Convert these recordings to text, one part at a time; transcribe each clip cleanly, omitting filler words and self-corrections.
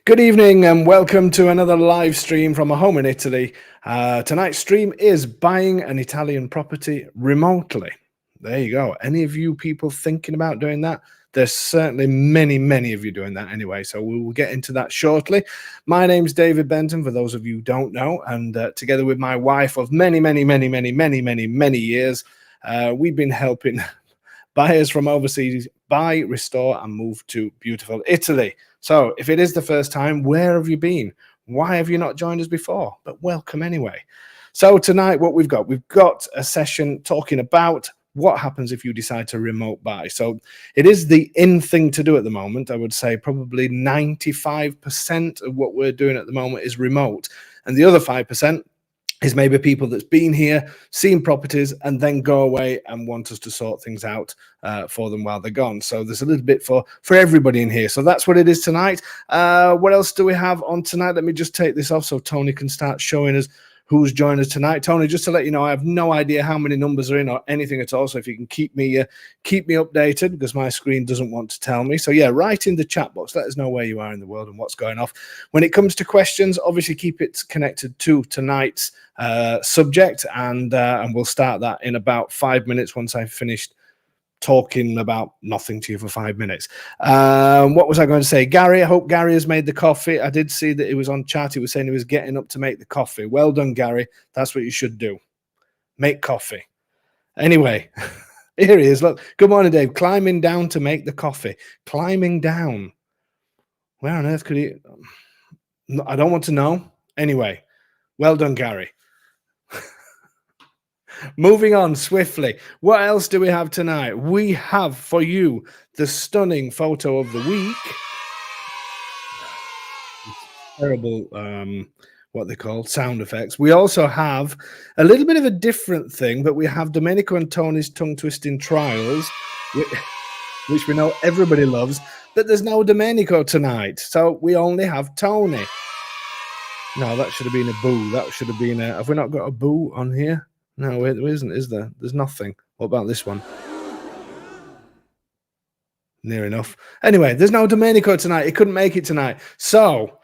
Good evening and welcome to another live stream from a home in Italy. Tonight's stream is buying an Italian property remotely. There you go. Any of you people thinking about doing that? There's certainly many of you doing that anyway, so we will get into that shortly. My name's David Benton, for those of you who don't know, and together with my wife of many years, we've been helping buyers from overseas buy, restore, and move to beautiful Italy. So if it is the first time, where have you been? Why have you not joined us before? But welcome anyway. So tonight, what we've got a session talking about what happens if you decide to remote buy. So it is the in thing to do at the moment. I would say probably 95% of what we're doing at the moment is remote. And the other 5% is maybe people that's been here, seen properties, and then go away and want us to sort things out for them while they're gone. So there's a little bit for everybody in here. So that's what it is tonight. What else do we have on tonight? Let me just take this off so Tony can start showing us who's joined us tonight. Tony, just to let you know, I have no idea how many numbers are in or anything at all. So if you can keep me updated, because my screen doesn't want to tell me. So yeah, write in the chat box. Let us know where you are in the world and what's going off. When it comes to questions, obviously keep it connected to tonight's subject, and we'll start that in about 5 minutes once I've finished talking about nothing to you for 5 minutes. What was I going to say? Gary, I hope Gary has made the coffee. I did see that he was on chat. He was saying he was getting up to make the coffee. Well done, Gary. That's what you should do. Make coffee. Anyway, here he is. Look, good morning, Dave. Climbing down to make the coffee. Climbing down. Where on earth could he? I don't want to know. Anyway, well done, Gary. Moving on swiftly. What else do we have tonight? We have for you the stunning photo of the week. Terrible, what they call sound effects. We also have a little bit of a different thing, but we have Domenico and Tony's tongue twisting trials, which we know everybody loves. But there's no Domenico tonight, so we only have Tony. No, that should have been a boo. That should have been a. Have we not got a boo on here? No, there isn't, is there? There's nothing. What about this one? Near enough. Anyway, there's no Domenico tonight. He couldn't make it tonight. So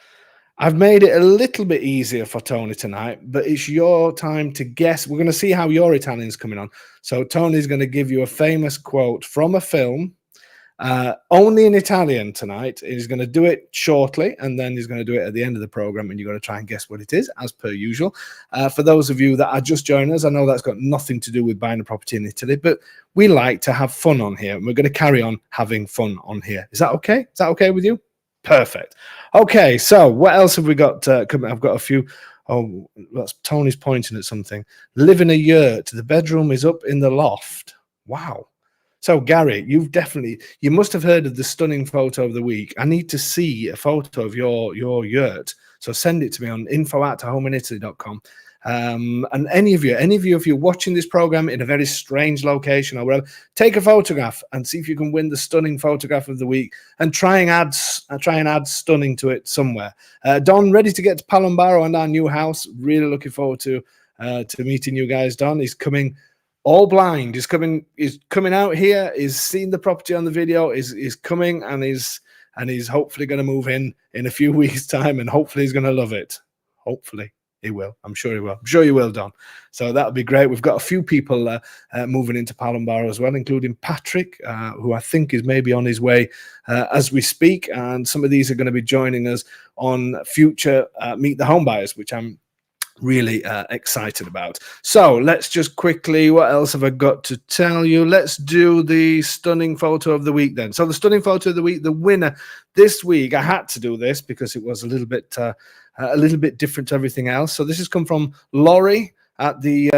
I've made it a little bit easier for Tony tonight, but it's your time to guess. We're going to see how your Italian's coming on. So Tony's going to give you a famous quote from a film, only in Italian tonight. He's going to do it shortly, and then he's going to do it at the end of the program, and you're going to try and guess what it is, as per usual. For those of you that are just joining us, I know that's got nothing to do with buying a property in Italy, but we like to have fun on here, and we're going to carry on having fun on here. Is that okay? Is that okay with you? Perfect. Okay, so what else have we got? I've got a few. Oh, that's Tony's pointing at something. Live in a yurt. The bedroom is up in the loft. Wow. So, Gary, you must have heard of the stunning photo of the week. I need to see a photo of your yurt. So send it to me on info@homeinitaly.com. And any of you, if you're watching this program in a very strange location or whatever, take a photograph and see if you can win the stunning photograph of the week, and try and add stunning to it somewhere. Don, ready to get to Palombaro and our new house. Really looking forward to meeting you guys. Don is coming all blind. He's coming out here. He's seen the property on the video. He's coming, and he's hopefully going to move in a few weeks' time, and hopefully he's going to love it. Hopefully he will. I'm sure he will. I'm sure you will, Don. So that'll be great. We've got a few people moving into Palombaro as well, including Patrick, who I think is maybe on his way as we speak. And some of these are going to be joining us on future Meet the Home Buyers, which I'm really excited about. So let's just quickly, what else have I got to tell you? Let's do the stunning photo of the week then. So the stunning photo of the week, the winner this week, I had to do this because it was a little bit different to everything else. So this has come from Laurie at the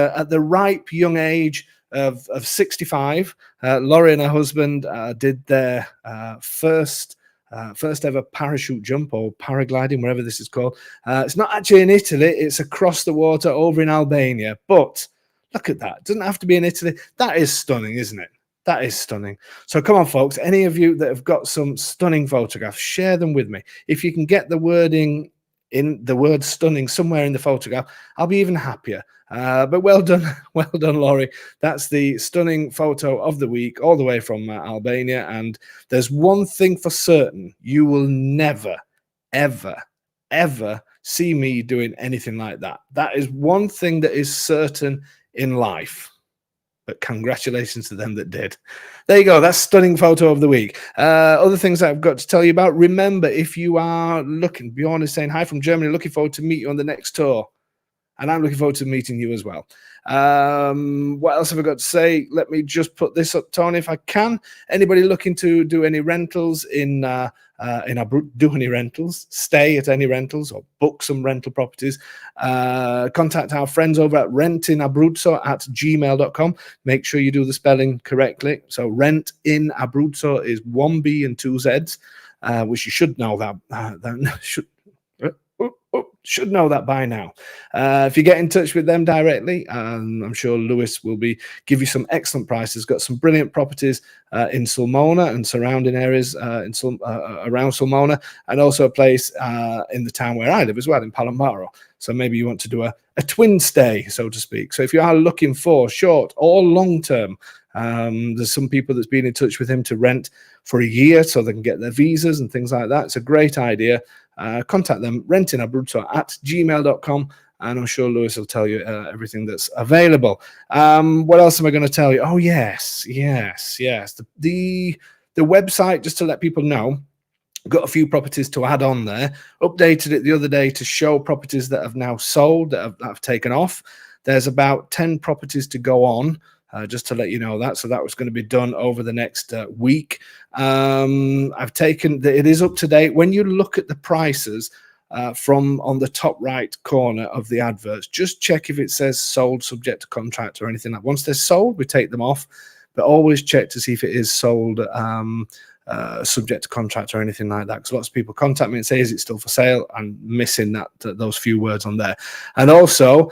ripe young age of 65. Laurie and her husband did their first ever parachute jump or paragliding, wherever this is called. It's not actually in Italy. It's across the water over in Albania. But look at that. It doesn't have to be in Italy. That is stunning, isn't it? That is stunning. So come on, folks. Any of you that have got some stunning photographs, share them with me. If you can get the wording in the word stunning somewhere in the photograph, I'll be even happier. But well done, Laurie. That's the stunning photo of the week, all the way from Albania. And there's one thing for certain: you will never, ever see me doing anything like that. That is one thing that is certain in life. But congratulations to them that did. There you go. That's stunning photo of the week. Other things I've got to tell you about. Remember, if you are looking, Bjorn is saying hi from Germany. Looking forward to meet you on the next tour. And I'm looking forward to meeting you as well. What else have I got to say? Let me just put this up, Tony, if I can. Anybody looking to do any rentals in Abruzzo, do any rentals, stay at any rentals, or book some rental properties, contact our friends over at rentinabruzzo@gmail.com. Make sure you do the spelling correctly. So rent in Abruzzo is 1 B and 2 Z's, which you should know that. Should know that by now. If you get in touch with them directly, I'm sure Lewis will give you some excellent prices. Got some brilliant properties in Sulmona and surrounding areas around Sulmona, and also a place in the town where I live as well, in Palombaro. So maybe you want to do a twin stay, so to speak. So if you are looking for short or long term, there's some people that's been in touch with him to rent for a year so they can get their visas and things like that. It's a great idea. Contact them, rentinabruzzo@gmail.com, and I'm sure Lewis will tell you everything that's available. What else am I going to tell you? Oh, yes. The website, just to let people know, got a few properties to add on there. Updated it the other day to show properties that have now sold, that have taken off. There's about 10 properties to go on. Just to let you know that. So that was going to be done over the next week. I've taken it is up to date. When you look at the prices from on the top right corner of the adverts, just check if it says sold subject to contract or anything like that. Once they're sold, we take them off, but always check to see if it is sold subject to contract or anything like that, because lots of people contact me and say, is it still for sale? I'm missing those few words on there. And also,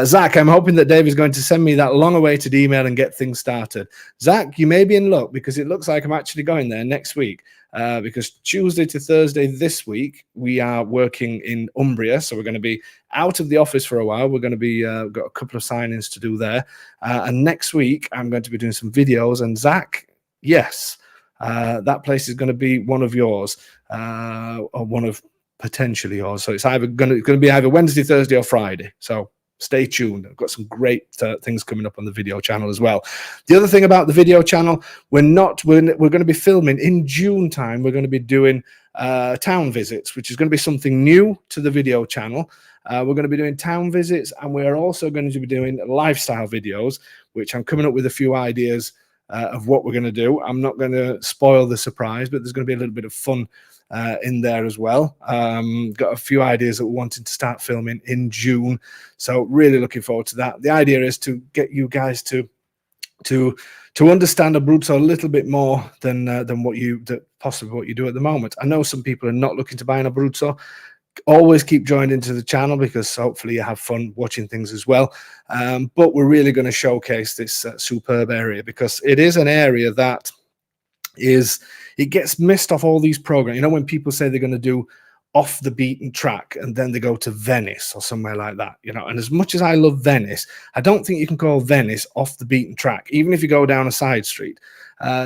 Zach, I'm hoping that Dave is going to send me that long-awaited email and get things started. Zach, you may be in luck, because it looks like I'm actually going there next week, because Tuesday to Thursday this week, we are working in Umbria, so we're going to be out of the office for a while. We're going to be got a couple of signings to do there, and next week, I'm going to be doing some videos, and Zach, yes, that place is going to be one of yours, or one of potentially yours. So it's either going to be either Wednesday, Thursday, or Friday. So stay tuned. I've got some great things coming up on the video channel as well. The other thing about the video channel, we're going to be filming in June time. We're going to be doing town visits, which is going to be something new to the video channel. We're going to be doing town visits, and we're also going to be doing lifestyle videos, which I'm coming up with a few ideas of what we're going to do. I'm not going to spoil the surprise, but there's going to be a little bit of fun in there as well. Got a few ideas that we're wanting to start filming in June, so really looking forward to that. The idea is to get you guys to understand Abruzzo a little bit more than possibly what you do at the moment. I know some people are not looking to buy an Abruzzo. Always keep joined into the channel, because hopefully you have fun watching things as well. But we're really going to showcase this superb area, because it is an area that it gets missed off all these programs. You know, when people say they're going to do off the beaten track and then they go to Venice or somewhere like that, you know, and as much as I love Venice, I don't think you can call Venice off the beaten track, even if you go down a side street.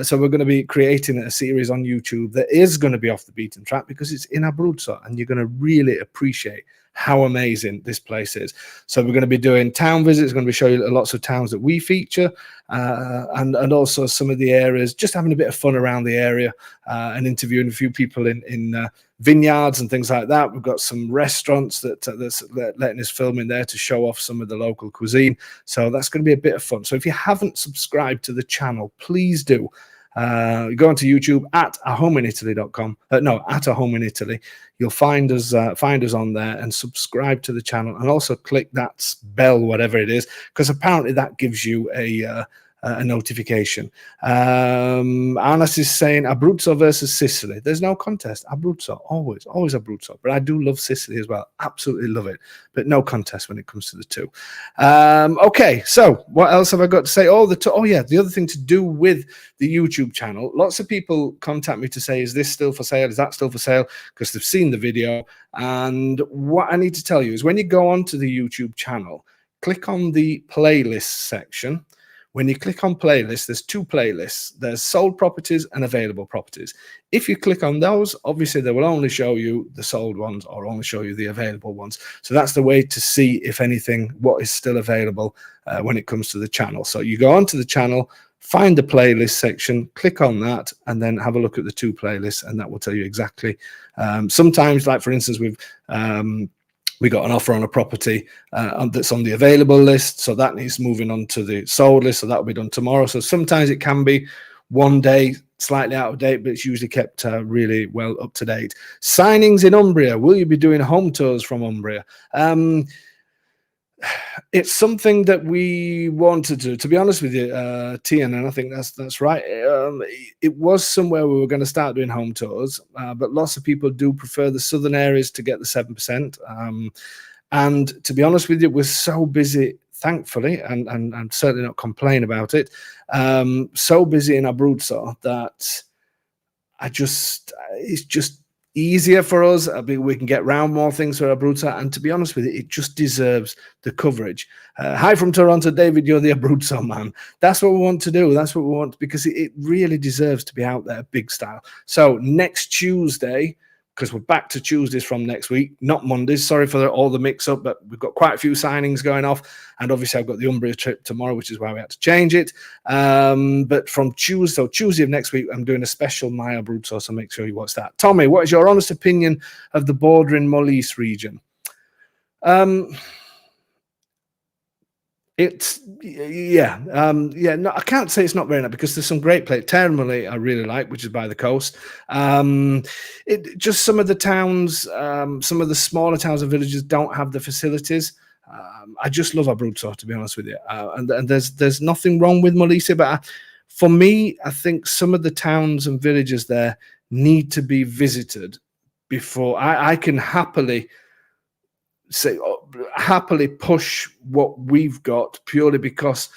So we're going to be creating a series on YouTube that is going to be off the beaten track, because it's in Abruzzo, and you're going to really appreciate how amazing this place is. So we're going to be doing town visits. Going to be showing you lots of towns that we feature, and also some of the areas, just having a bit of fun around the area, and interviewing a few people in vineyards and things like that. We've got some restaurants that's letting us film in there to show off some of the local cuisine. So that's going to be a bit of fun. So if you haven't subscribed to the channel, please do. Go onto YouTube at ahomeinitaly.com. At A Home in Italy. You'll find us on there, and subscribe to the channel, and also click that bell, whatever it is, because apparently that gives you a notification. Anas is saying Abruzzo versus Sicily. There's no contest. Abruzzo, always Abruzzo. But I do love Sicily as well. Absolutely love it. But no contest when it comes to the two. Okay, so what else have I got to say? The other thing to do with the YouTube channel, lots of people contact me to say, is this still for sale? Is that still for sale? Because they've seen the video. And what I need to tell you is, when you go onto the YouTube channel, click on the playlist section. When you click on playlists, there's two playlists. There's sold properties and available properties. If you click on those, obviously they will only show you the sold ones or only show you the available ones. So that's the way to see, if anything, what is still available when it comes to the channel. So you go onto the channel, find the playlist section, click on that, and then have a look at the two playlists, and that will tell you exactly. Sometimes, like for instance, we got an offer on a property that's on the available list, so that needs moving on to the sold list, so that will be done tomorrow. So sometimes it can be one day slightly out of date, but it's usually kept really well up to date. Signings in Umbria. Will you be doing home tours from Umbria? It's something that we want to do, to be honest with you, Tian, and I think that's right. It was somewhere we were going to start doing home tours, but lots of people do prefer the southern areas to get the 7%. And to be honest with you, we're so busy, thankfully, and I'm certainly not complaining about it, so busy in Abruzzo that it's just easier for us. I mean, we can get round more things for Abruzzo, and to be honest with you, it just deserves the coverage. Hi from Toronto, David. You're the Abruzzo man. That's what we want to do. That's what we want, because it really deserves to be out there, big style. So next Tuesday, because we're back to Tuesdays from next week, not Mondays. Sorry for all the mix-up, but we've got quite a few signings going off, and obviously I've got the Umbria trip tomorrow, which is why we had to change it. But from Tuesday of next week, I'm doing a special My Abruzzo, so make sure you watch that. Tommy, what is your honest opinion of the bordering Molise region? It's no, I can't say it's not very nice, because there's some great places. Termoli I really like, which is by the coast. Just some of the towns, some of the smaller towns and villages don't have the facilities. I just love Abruzzo, to be honest with you, and there's nothing wrong with Molise, but for me, I think some of the towns and villages there need to be visited before I can happily push what we've got, purely because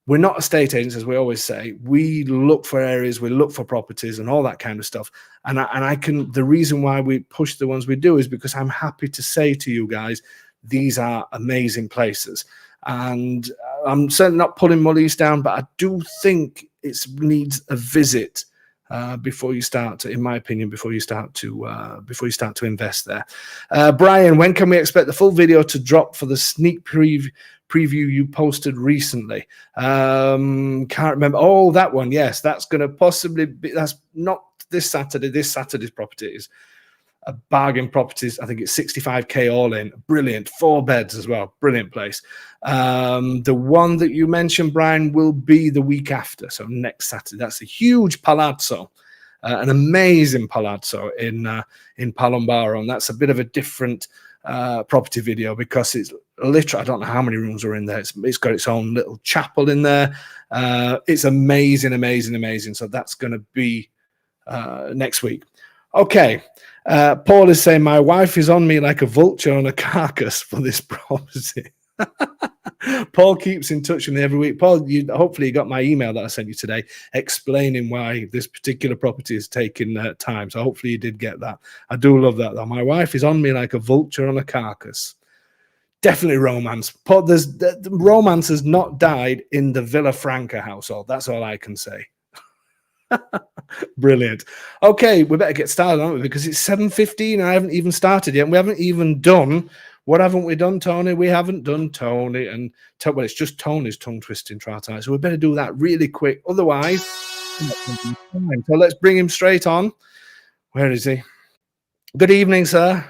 we're not estate agents, as we always say. We look for areas, we look for properties and all that kind of stuff. And the reason why we push the ones we do is because I'm happy to say to you guys, these are amazing places. And I'm certainly not pulling Molise down, but I do think it needs a visit before you start to, in my opinion, before you start to invest there. Brian, when can we expect the full video to drop for the sneak preview you posted recently? Can't remember. Oh, that one. Yes, that's going to possibly be. That's not this Saturday. This Saturday's property is a bargain properties. I think it's 65k all in. Brilliant. 4 beds as well. Brilliant place. The one that you mentioned, Brian, will be the week after, so next Saturday. That's a huge palazzo, an amazing palazzo in Palombaro, and that's a bit of a different property video, because it's literally, I don't know how many rooms are in there. It's got its own little chapel in there. It's amazing, amazing, amazing. So that's going to be next week. Okay. Paul is saying, my wife is on me like a vulture on a carcass for this property. Paul keeps in touch with me every week. Paul, hopefully you got my email that I sent you today explaining why this particular property is taking time. So hopefully you did get that. I do love that, though. My wife is on me like a vulture on a carcass. Definitely romance. Paul, the romance has not died in the Villa Franca household. That's all I can say. Brilliant. Okay, we better get started, aren't we? Because it's 7:15 and I haven't even started yet. We haven't even done, what haven't we done, Tony? We haven't done Tony, and well, it's just Tony's tongue twisting trial tonight. So we better do that really quick. Otherwise, so let's bring him straight on. Where is he? Good evening, sir.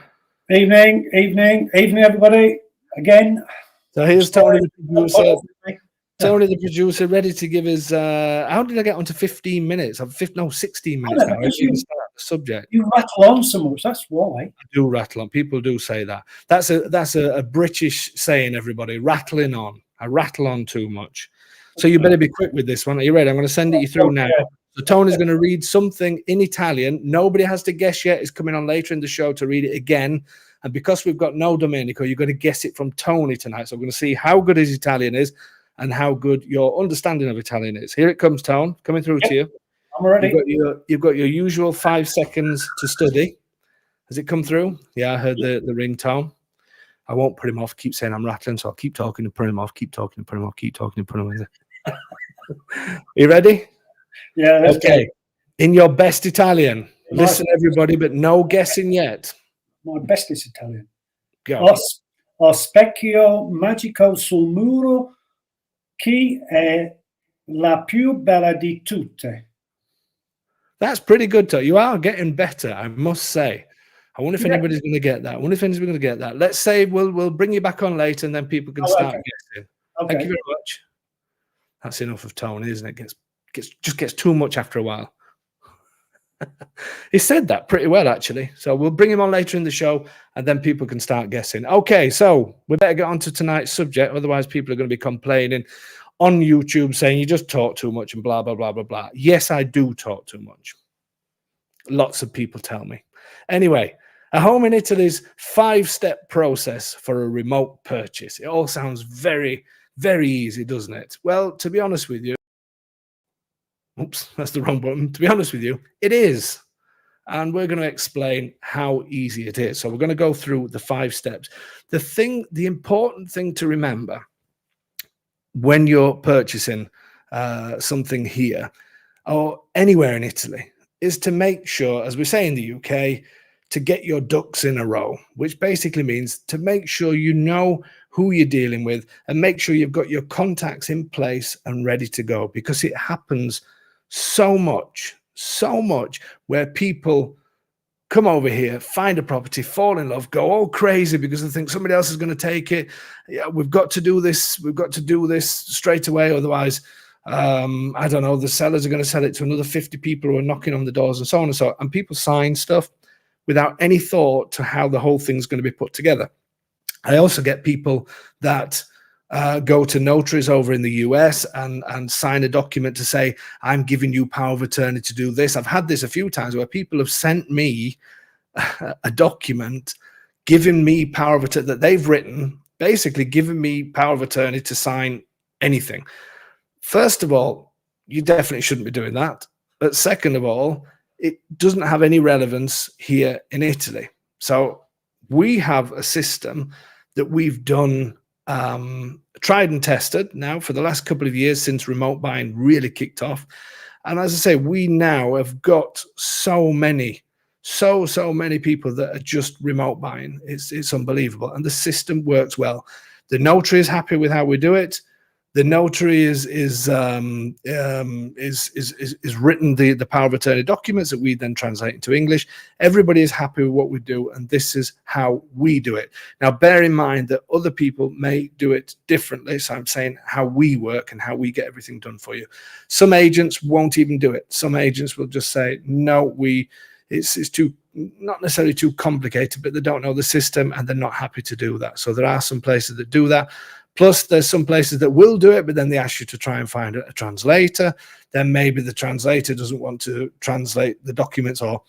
Evening, everybody. Again. So here's Tony, the producer. Tony, the producer, ready to give his. How did I get onto 15 minutes? 16 minutes now. I didn't start the subject. You rattle on so much. That's why. I do rattle on. People do say that. That's a British saying. Everybody rattling on. I rattle on too much. So you better be quick with this one. Are you ready? I'm going to send it you through now. So Tony's going to read something in Italian. Nobody has to guess yet. It's coming on later in the show to read it again. And because we've got no Domenico, you're going to guess it from Tony tonight. So we're going to see how good his Italian is and how good your understanding of Italian is. Here it comes, Tone, coming through to you. I'm ready. You've got your usual 5 seconds to study. Has it come through? Yeah, I heard the ringtone. I won't put him off. Keep saying I'm rattling, so I'll keep talking and put him off. Keep talking and put him off. Keep talking and put him off. You ready? Yeah, let's Okay. go. In your best Italian. My- Listen, everybody, but no guessing yet. My best is Italian. Go. Ho specchio magico sul muro. Chi è la più bella di tutte? That's pretty good, Tony. You are getting better, I must say. I wonder if Yeah. anybody's going to get that. I wonder if anybody's going to get that. Let's say we'll bring you back on later, and then people can Oh, start okay. guessing. Okay. Thank you very much. That's enough of Tony, isn't it? Just gets too much after a while. He said that pretty well, actually. So we'll bring him on later in the show, and then people can start guessing. Okay, so we better get on to tonight's subject. Otherwise, people are going to be complaining on YouTube saying you just talk too much and blah, blah, blah, blah, blah. Yes, I do talk too much. Lots of people tell me. Anyway, a home in Italy's 5-step process for a remote purchase. It all sounds very, very easy, doesn't it? Well, to be honest with you, oops, that's the wrong button. To be honest with you, it is. And we're going to explain how easy it is. So we're going to go through the 5 steps. The important thing to remember when you're purchasing something here or anywhere in Italy is to make sure, as we say in the UK, to get your ducks in a row, which basically means to make sure you know who you're dealing with and make sure you've got your contacts in place and ready to go, because it happens so much where people come over here, find a property, fall in love, go all crazy because they think somebody else is going to take it. Yeah, we've got to do this. We've got to do this straight away. Otherwise, I don't know, the sellers are going to sell it to another 50 people who are knocking on the doors and so on and so on. And people sign stuff without any thought to how the whole thing's going to be put together. I also get people that go to notaries over in the US and sign a document to say, I'm giving you power of attorney to do this. I've had this a few times where people have sent me a document giving me power of attorney that they've written, basically giving me power of attorney to sign anything. First of all, you definitely shouldn't be doing that. But second of all, it doesn't have any relevance here in Italy. So we have a system that we've done, tried and tested now for the last couple of years since remote buying really kicked off. And as I say, we now have got so many people that are just remote buying. It's unbelievable. And the system works well. The notary is happy with how we do it. The notary is written the power of attorney documents that we then translate into English. Everybody is happy with what we do, and this is how we do it. Now, bear in mind that other people may do it differently. So I'm saying how we work and how we get everything done for you. Some agents won't even do it. Some agents will just say, no, it's too, not necessarily too complicated, but they don't know the system and they're not happy to do that. So there are some places that do that. Plus, there's some places that will do it, but then they ask you to try and find a translator. Then maybe the translator doesn't want to translate the documents or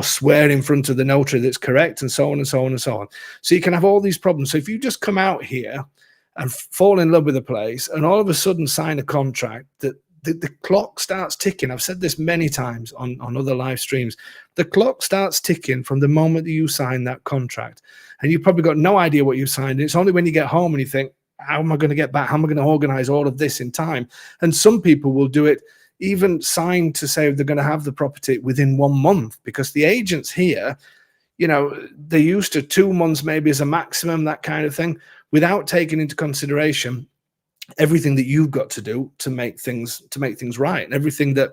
swear in front of the notary that's correct, and so on and so on and so on. So you can have all these problems. So if you just come out here and fall in love with a place and all of a sudden sign a contract that the clock starts ticking. I've said this many times on other live streams. The clock starts ticking from the moment that you sign that contract. And you've probably got no idea what you signed. And it's only when you get home and you think, how am I going to get back? How am I going to organize all of this in time? And some people will do it, even sign to say they're going to have the property within 1 month, because the agents here, you know, they're used to 2 months maybe as a maximum, that kind of thing, without taking into consideration everything that you've got to do to make things right, and everything that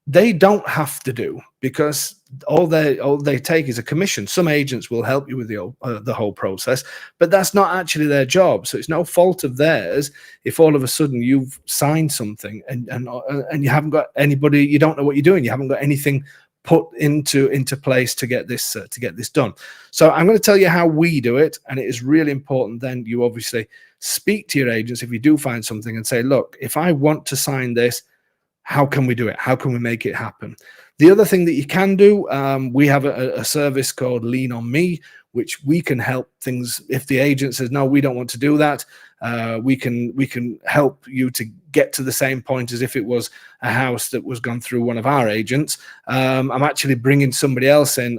they don't have to do, because all they take is a commission. Some agents will help you with the whole process, but that's not actually their job. So it's no fault of theirs if all of a sudden you've signed something and you haven't got anybody, you don't know what you're doing, you haven't got anything put into place to get this done. So I'm going to tell you how we do it, and it is really important. Then you obviously speak to your agents if you do find something and say, look, if I want to sign this, how can we do it? How can we make it happen? The other thing that you can do, we have a service called Lean on Me, which we can help things. If the agent says, no, we don't want to do that, we can help you to get to the same point as if it was a house that was gone through one of our agents. I'm actually bringing somebody else in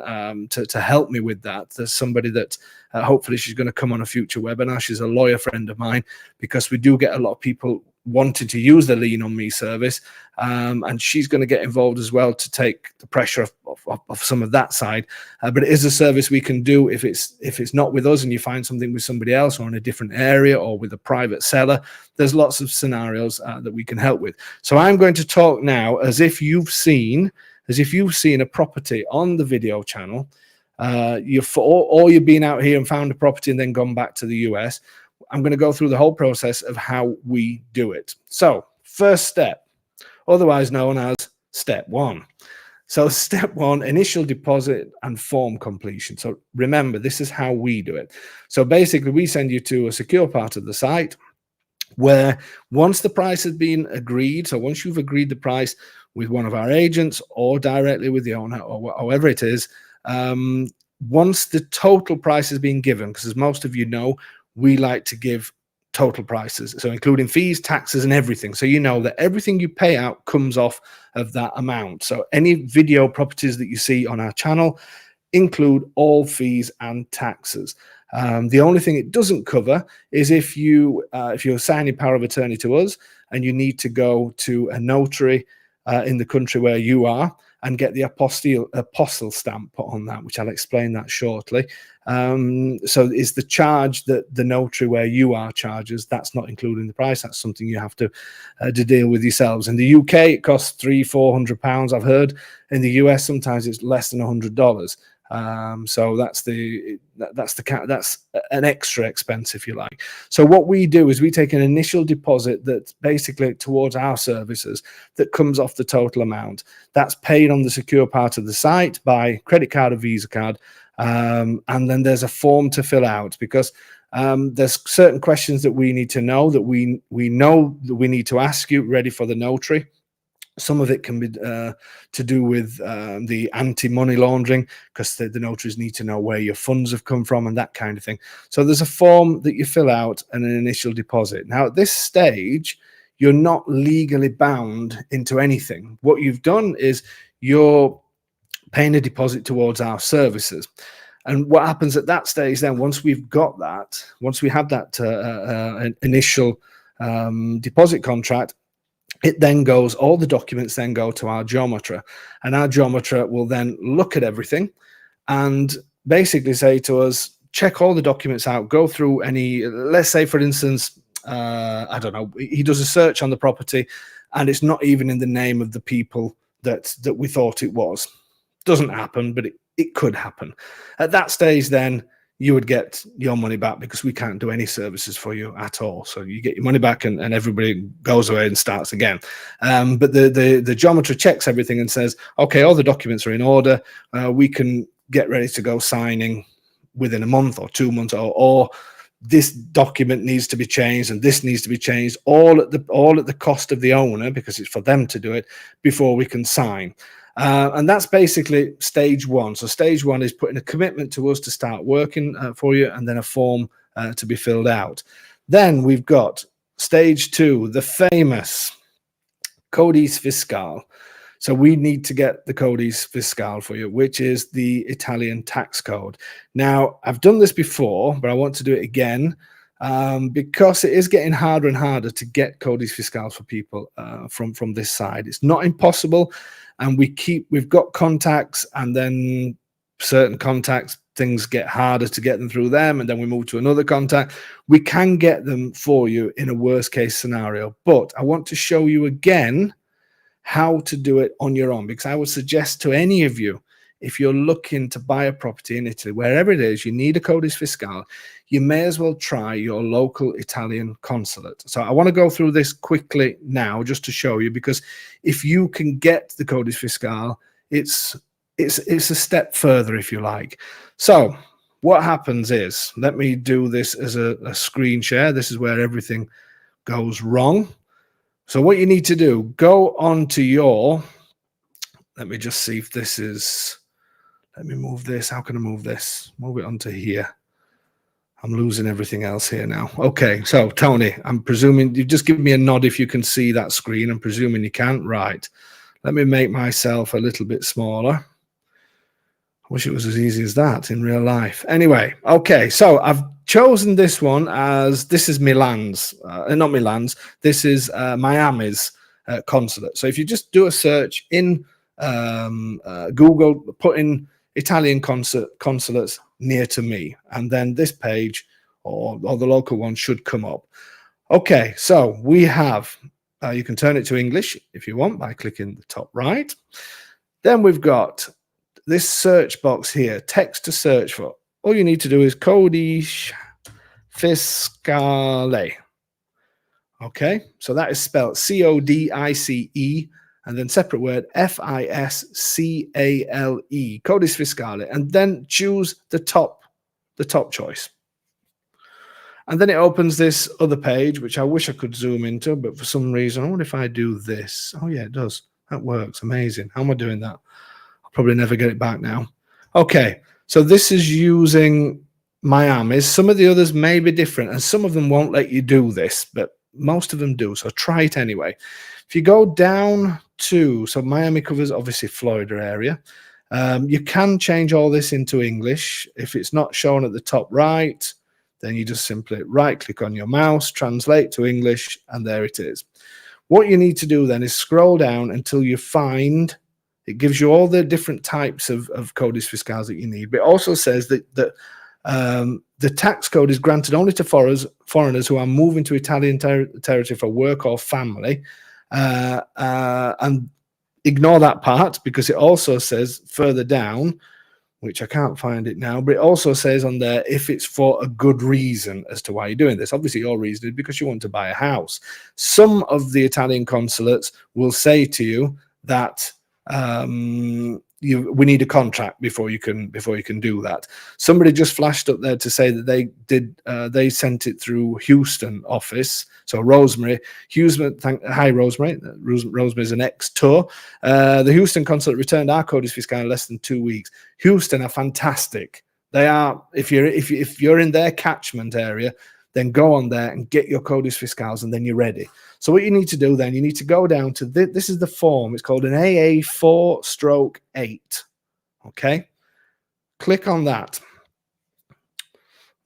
to help me with that. There's somebody that hopefully she's going to come on a future webinar. She's a lawyer friend of mine, because we do get a lot of people wanting to use the Lean on Me service, and she's going to get involved as well to take the pressure of some of that side. But it is a service we can do if it's not with us and you find something with somebody else or in a different area or with a private seller. There's lots of scenarios that we can help with. So I'm going to talk now as if you've seen a property on the video channel. You've been out here and found a property and then gone back to the US. I'm going to go through the whole process of how we do it. So first step, otherwise known as step one. So step one, initial deposit and form completion. So remember, this is how we do it. So basically we send you to a secure part of the site where once the price has been agreed, so once you've agreed the price with one of our agents or directly with the owner or however it is, once the total price has been given, because as most of you know, we like to give total prices, so including fees, taxes, and everything. So you know that everything you pay out comes off of that amount. So any video properties that you see on our channel include all fees and taxes. The only thing it doesn't cover is if you're signing power of attorney to us and you need to go to a notary in the country where you are and get the apostle stamp put on that, which I'll explain that shortly. So it's the charge that the notary where you are charges. That's not included in the price. That's something you have to deal with yourselves. In the UK, it costs £300-400. I've heard. In the US, sometimes it's less than $100. So that's an extra expense, if you like. So what we do is we take an initial deposit that's basically towards our services that comes off the total amount. That's paid on the secure part of the site by credit card or Visa card. And then there's a form to fill out because there's certain questions that we need to know that we know that we need to ask you ready for the notary. Some of it can be to do with the anti-money laundering, because the notaries need to know where your funds have come from and that kind of thing. So there's a form that you fill out and an initial deposit. Now, at this stage, you're not legally bound into anything. What you've done is you're paying a deposit towards our services. And what happens at that stage then, once we have that initial deposit contract, it then goes, all the documents then go to our geometer, and our geometer will then look at everything and basically say to us, check all the documents out, go through any, let's say for instance, I don't know, he does a search on the property and it's not even in the name of the people that we thought it was. Doesn't happen, but it could happen. At that stage then, you would get your money back because we can't do any services for you at all. So you get your money back and everybody goes away and starts again. But the geometry checks everything and says, okay, all the documents are in order. We can get ready to go signing within a month or 2 months, or this document needs to be changed and this needs to be changed, all at the cost of the owner, because it's for them to do it before we can sign. And that's basically stage one. So stage one is putting a commitment to us to start working for you, and then a form to be filled out. Then we've got stage two, the famous Codice Fiscal. So we need to get the Codice Fiscal for you, which is the Italian tax code. Now, I've done this before, but I want to do it again because it is getting harder and harder to get Codice Fiscal for people from this side. It's not impossible. And we've got contacts, and then certain contacts, things get harder to get them through them, and then we move to another contact. We can get them for you in a worst case scenario, but I want to show you again how to do it on your own, because I would suggest to any of you, if you're looking to buy a property in Italy, wherever it is, you need a Codice Fiscal, you may as well try your local Italian consulate. So I want to go through this quickly now just to show you, because if you can get the Codice Fiscal, it's a step further, if you like. So what happens is, let me do this as a screen share. This is where everything goes wrong. So what you need to do, go on to your, let me just see if this is, let me move this. How can I move this? Move it onto here. I'm losing everything else here now. Okay, so Tony, I'm presuming you just give me a nod if you can see that screen. I'm presuming you can't. Right. Let me make myself a little bit smaller. I wish it was as easy as that in real life. Anyway, okay, so I've chosen this one as this is Milan's, not Milan's, this is Miami's consulate. So if you just do a search in Google, put in Italian consulates near to me, and then this page or the local one should come up. Okay, so we have, you can turn it to English if you want by clicking the top right. Then we've got this search box here, text to search for. All you need to do is Codice Fiscale. Okay, so that is spelled C-O-D-I-C-E, and then separate word F-I-S-C-A-L-E, Codice Fiscale, and then choose the top choice. And then it opens this other page, which I wish I could zoom into, but for some reason, I wonder if I do this. Oh yeah, it does. That works. Amazing. How am I doing that? I'll probably never get it back now. Okay, so this is using Miami's. Some of the others may be different, and some of them won't let you do this, but most of them do, so try it anyway. If you go down to, so Miami covers obviously Florida area. You can change all this into English. If it's not shown at the top right, then you just simply right click on your mouse, translate to English, and there it is. What you need to do then is scroll down until you find, it gives you all the different types of Codice Fiscales that you need, but it also says that the tax code is granted only to foreigners who are moving to Italian territory for work or family, and ignore that part, because it also says further down, which I can't find it now, but it also says on there if it's for a good reason as to why you're doing this. Obviously, your reason is because you want to buy a house. Some of the Italian consulates will say to you that we need a contract before you can do that. Somebody just flashed up there to say that they sent it through Houston office. So Rosemary, hi Rosemary. Rosemary's an ex-tour. The Houston consulate returned our Codice Fiscale in less than 2 weeks. Houston are fantastic. They are. If you're in their catchment area, then go on there and get your Codice Fiscales, and then you're ready. So what you need to do then, you need to go down to this is the form. It's called an AA4/8. Okay, click on that.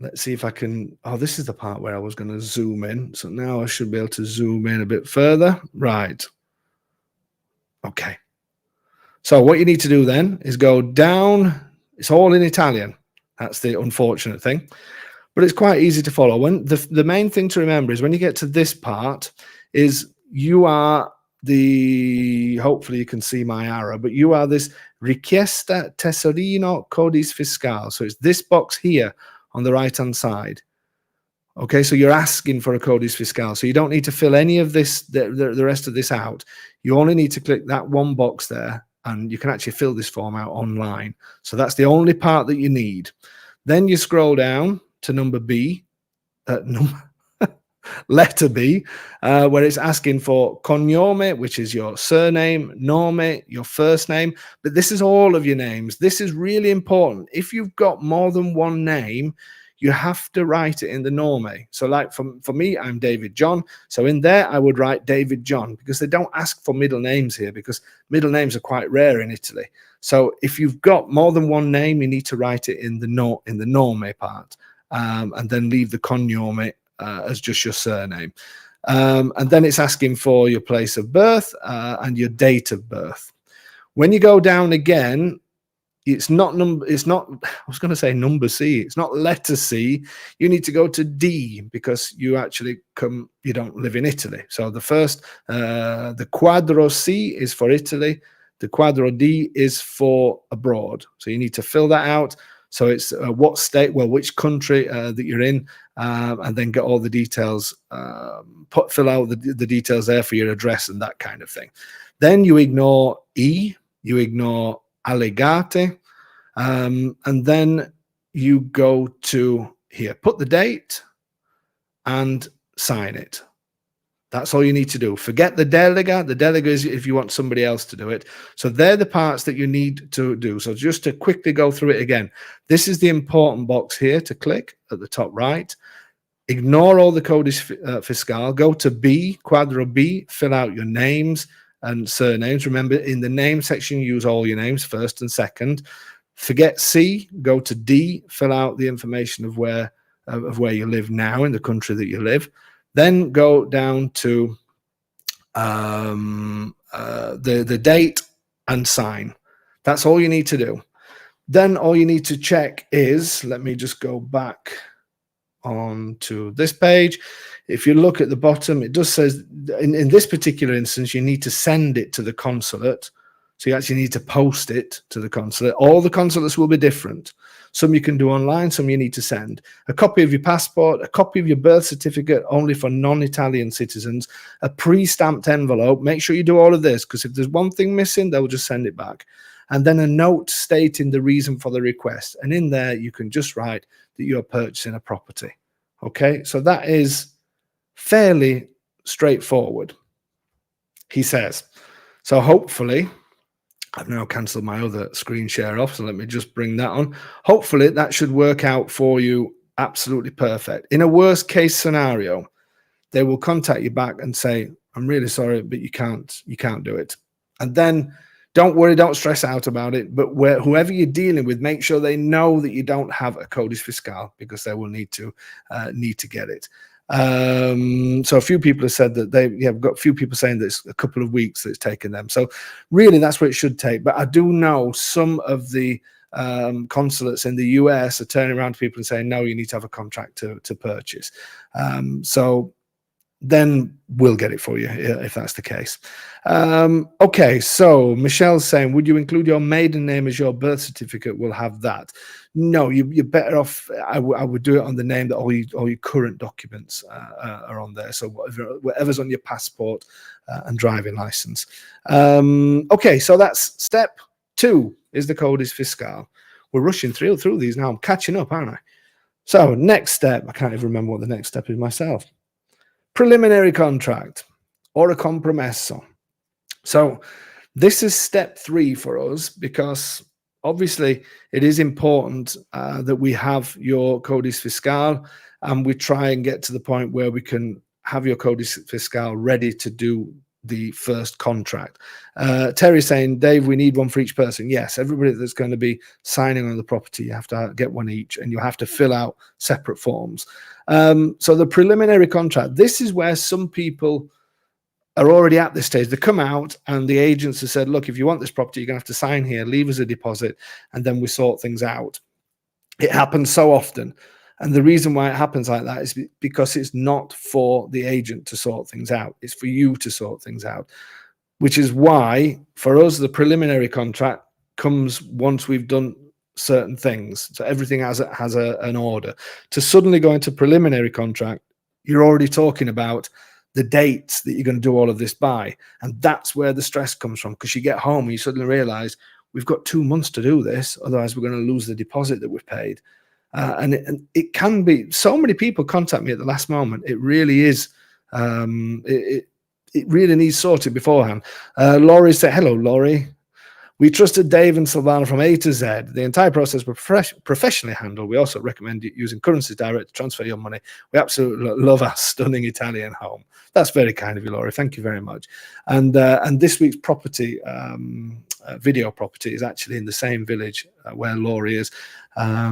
Let's see if I can. Oh, this is the part where I was going to zoom in. So now I should be able to zoom in a bit further. Right. Okay. So what you need to do then is go down. It's all in Italian. That's the unfortunate thing, but it's quite easy to follow. When the main thing to remember is when you get to this part, is you are hopefully you can see my arrow, but you are this richiesta tesorino codice fiscal. So it's this box here on the right hand side. Okay, so you're asking for a codice fiscal, so you don't need to fill any of this, the rest of this out. You only need to click that one box there, and you can actually fill this form out online. So that's the only part that you need. Then you scroll down to number B, letter B, where it's asking for cognome, which is your surname, nome, your first name. But this is all of your names. This is really important. If you've got more than one name, you have to write it in the nome. So like for me, I'm David John. So in there, I would write David John, because they don't ask for middle names here, because middle names are quite rare in Italy. So if you've got more than one name, you need to write it in the nome part, and then leave the cognome as just your surname. And then it's asking for your place of birth and your date of birth. When you go down again, it's not I was going to say number C. It's not letter C. You need to go to D, because you don't live in Italy. So the first, the quadro C is for Italy. The quadro D is for abroad. So you need to fill that out. So it's what state, well, which country that you're in, and then get all the details, fill out the details there for your address and that kind of thing. Then you ignore E, you ignore allegate, and then you go to here, put the date and sign it. That's all you need to do. Forget the delega. The delega is if you want somebody else to do it. So they're the parts that you need to do. So just to quickly go through it again, this is the important box here to click at the top right. Ignore all the Codice Fiscal. Go to B, quadro B, fill out your names and surnames. Remember, in the name section, use all your names, first and second. Forget C, go to D, fill out the information of where of where you live now in the country that you live. Then go down to the date and sign. That's all you need to do. Then all you need to check is, let me just go back on to this page. If you look at the bottom, it does says in this particular instance, you need to send it to the consulate. So you actually need to post it to the consulate. All the consulates will be different. Some you can do online, some you need to send. A copy of your passport, a copy of your birth certificate, only for non-Italian citizens, a pre-stamped envelope. Make sure you do all of this, because if there's one thing missing, they'll just send it back. And then a note stating the reason for the request. And in there, you can just write that you're purchasing a property. Okay, so that is fairly straightforward, he says. So hopefully, I've now cancelled my other screen share off, so let me just bring that on. Hopefully that should work out for you absolutely perfect. In a worst case scenario, they will contact you back and say, I'm really sorry, but you can't do it. And then don't worry, don't stress out about it, but whoever you're dealing with, make sure they know that you don't have a codice fiscal, because they will need to get it. So a few people have said that they've got a few people saying that it's a couple of weeks that it's taken them. So really that's what it should take. But I do know some of the consulates in the US are turning around to people and saying, no, you need to have a contract to purchase. So then we'll get it for you if that's the case. Okay, so Michelle's saying, would you include your maiden name as your birth certificate? We'll have that. No, you're better off. I would do it on the name that all your current documents are on there. So whatever's on your passport and driving license. Okay, so that's step 2 is the codice fiscal. We're rushing through these now. I'm catching up, aren't I? So next step, I can't even remember what the next step is myself. Preliminary contract or a compromesso. So this is step 3 for us, because obviously it is important that we have your codice fiscal, and we try and get to the point where we can have your codice fiscal ready to do the first contract. Terry saying, Dave, we need one for each person. Yes, everybody that's going to be signing on the property, you have to get one each, and you have to fill out separate forms. So the preliminary contract, this is where some people are already at this stage. They come out and the agents have said, look, if you want this property, you're going to have to sign here, leave us a deposit, and then we sort things out. It happens so often. And the reason why it happens like that is because it's not for the agent to sort things out. It's for you to sort things out, which is why for us, the preliminary contract comes once we've done certain things. So everything has an order. To suddenly go into preliminary contract, you're already talking about the dates that you're going to do all of this by. And that's where the stress comes from, because you get home and you suddenly realize we've got 2 months to do this. Otherwise, we're going to lose the deposit that we've paid. And it can be, so many people contact me at the last moment. It really is, it really needs sorted beforehand. Laurie said, hello, Laurie. We trusted Dave and Silvana from A to Z. The entire process was professionally handled. We also recommend using Currencies Direct to transfer your money. We absolutely love our stunning Italian home. That's very kind of you, Laurie. Thank you very much. And this week's property, video property, is actually in the same village where Laurie is.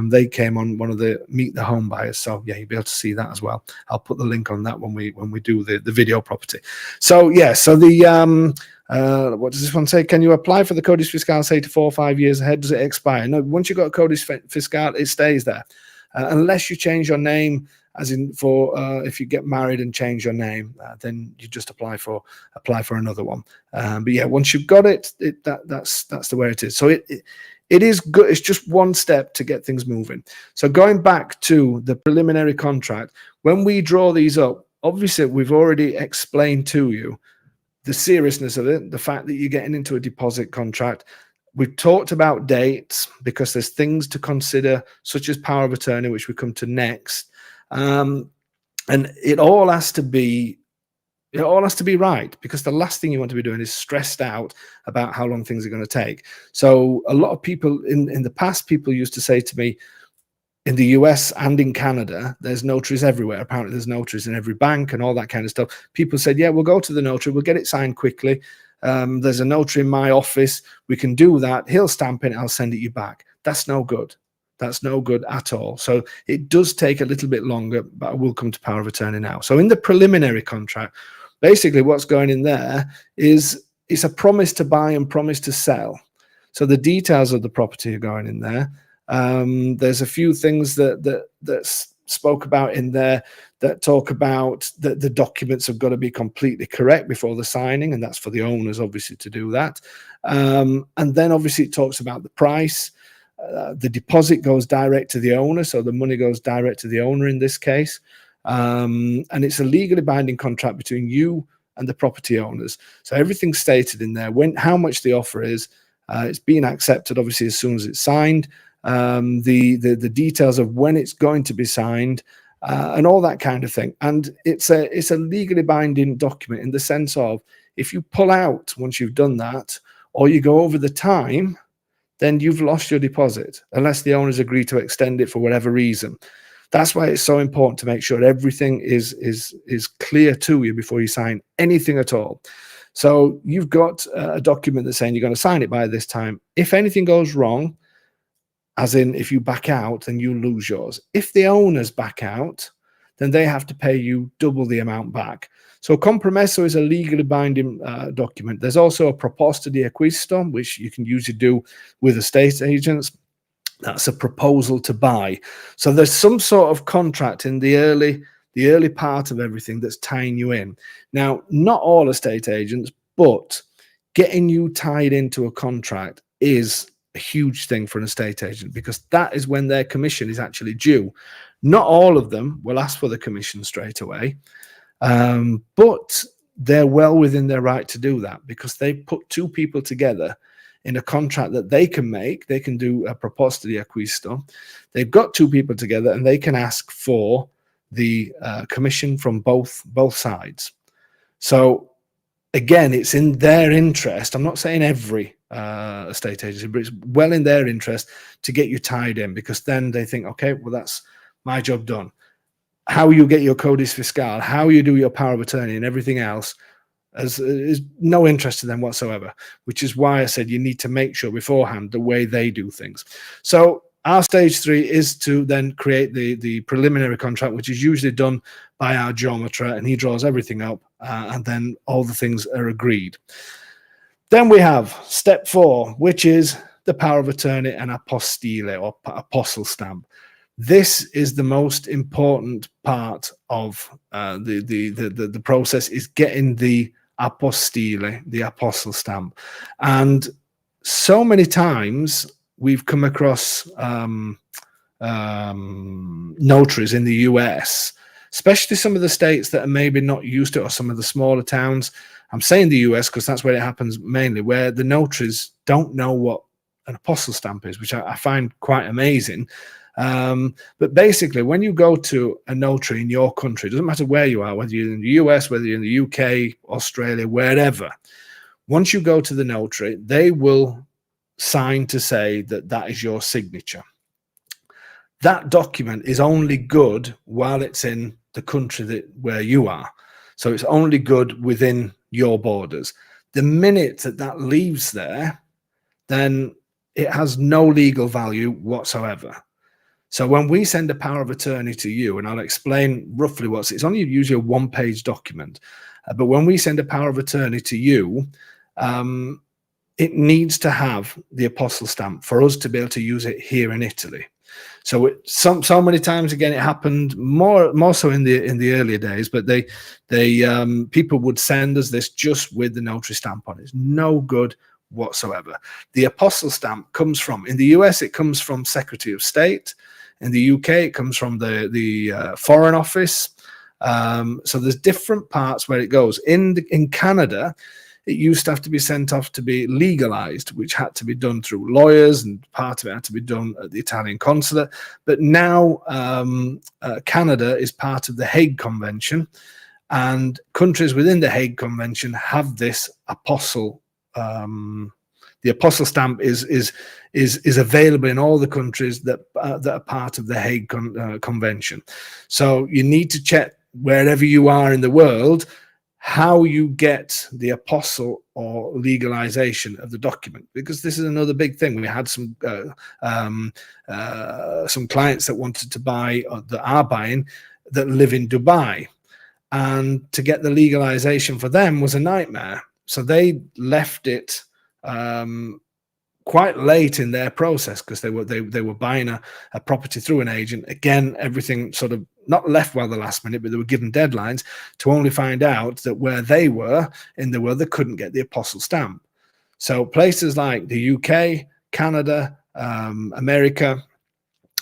They came on one of the Meet the Home Buyers. So yeah, you'll be able to see that as well. I'll put the link on that when we do the video property. So yeah, so the what does this one say? Can you apply for the codice fiscal, say, to 4 or 5 years ahead? Does it expire? No, once you've got a codice fiscal, it stays there. Unless you change your name, as in for if you get married and change your name, then you just apply for another one. But yeah, once you've got it, that's the way it is. So it is good. It's just one step to get things moving. So going back to the preliminary contract, when we draw these up, obviously we've already explained to you the seriousness of it, the fact that you're getting into a deposit contract. We've talked about dates because there's things to consider, such as power of attorney, which we come to next. And it all has to be right, because the last thing you want to be doing is stressed out about how long things are going to take. So a lot of people in the past, people used to say to me, in the US and in Canada, there's notaries everywhere. Apparently there's notaries in every bank and all that kind of stuff. People said, yeah, we'll go to the notary, we'll get it signed quickly. There's a notary in my office, we can do that. He'll stamp it, I'll send it you back. That's no good. That's no good at all. So it does take a little bit longer, but I will come to power of attorney now. So in the preliminary contract, basically what's going in there is it's a promise to buy and promise to sell. So the details of the property are going in there. There's a few things that spoke about in there that talk about that the documents have got to be completely correct before the signing, and that's for the owners obviously to do that. And then obviously it talks about the price. The deposit goes direct to the owner, so the money goes direct to the owner in this case. And it's a legally binding contract between you and the property owners. So everything's stated in there, how much the offer is. It's being accepted obviously as soon as it's signed. The details of when it's going to be signed, and all that kind of thing. And it's a legally binding document in the sense of, if you pull out once you've done that, or you go over the time, then you've lost your deposit unless the owners agree to extend it for whatever reason. That's why it's so important to make sure everything is clear to you before you sign anything at all. So you've got a document that's saying you're going to sign it by this time. If anything goes wrong, as in if you back out, then you lose yours. If the owners back out, then they have to pay you double the amount back. So compromesso is a legally binding document. There's also a proposta di acquisto, which you can usually do with estate agents. That's a proposal to buy. So there's some sort of contract in the early part of everything that's tying you in. Now, not all estate agents, but getting you tied into a contract is a huge thing for an estate agent, because that is when their commission is actually due. Not all of them will ask for the commission straight away, but they're well within their right to do that, because they put two people together in a contract that they can make. They can do a proposta di acquisto. They've got two people together and they can ask for the commission from both sides. So again, it's in their interest. I'm not saying every estate agency, but it's well in their interest to get you tied in, because then they think, okay, well, that's my job done. How you get your codice fiscal, how you do your power of attorney and everything else is no interest to them whatsoever, which is why I said you need to make sure beforehand the way they do things. So our stage 3 is to then create the preliminary contract, which is usually done by our geometer, and he draws everything up, and then all the things are agreed. Then we have step 4, which is the power of attorney and apostille, or apostle stamp. This is the most important part of the process, is getting the apostille, the apostle stamp. And so many times we've come across notaries in the US, especially some of the states that are maybe not used to it, or some of the smaller towns. I'm saying the US because that's where it happens mainly, where the notaries don't know what an apostle stamp is, which I find quite amazing. But basically, when you go to a notary in your country, it doesn't matter where you are, whether you're in the US, whether you're in the UK, Australia, wherever, once you go to the notary, they will sign to say that that is your signature. That document is only good while it's in the country where you are. So it's only good within your borders. The minute that leaves there, then it has no legal value whatsoever. So when we send a power of attorney to you, and I'll explain roughly it's only usually a one-page document, but when we send a power of attorney to you, it needs to have the apostle stamp for us to be able to use it here in Italy. So so many times again, it happened more so in the earlier days, but people would send us this just with the notary stamp on it. It's no good whatsoever. The apostle stamp comes from, in the US, it comes from Secretary of State. In the UK, it comes from the Foreign Office. So there's different parts where it goes. In Canada, it used to have to be sent off to be legalized, which had to be done through lawyers, and part of it had to be done at the Italian consulate. But now Canada is part of the Hague Convention, and countries within the Hague Convention have this apostle. The apostle stamp is available in all the countries that are part of the Hague Convention. So you need to check wherever you are in the world how you get the apostle or legalization of the document, because this is another big thing. We had some clients that wanted to buy, or that are buying, that live in Dubai, and to get the legalization for them was a nightmare. So they left it quite late in their process, because they were buying a property through an agent. Again, everything sort of not left by the last minute, but they were given deadlines, to only find out that where they were in the world, they couldn't get the apostle stamp. So places like the UK, Canada, America,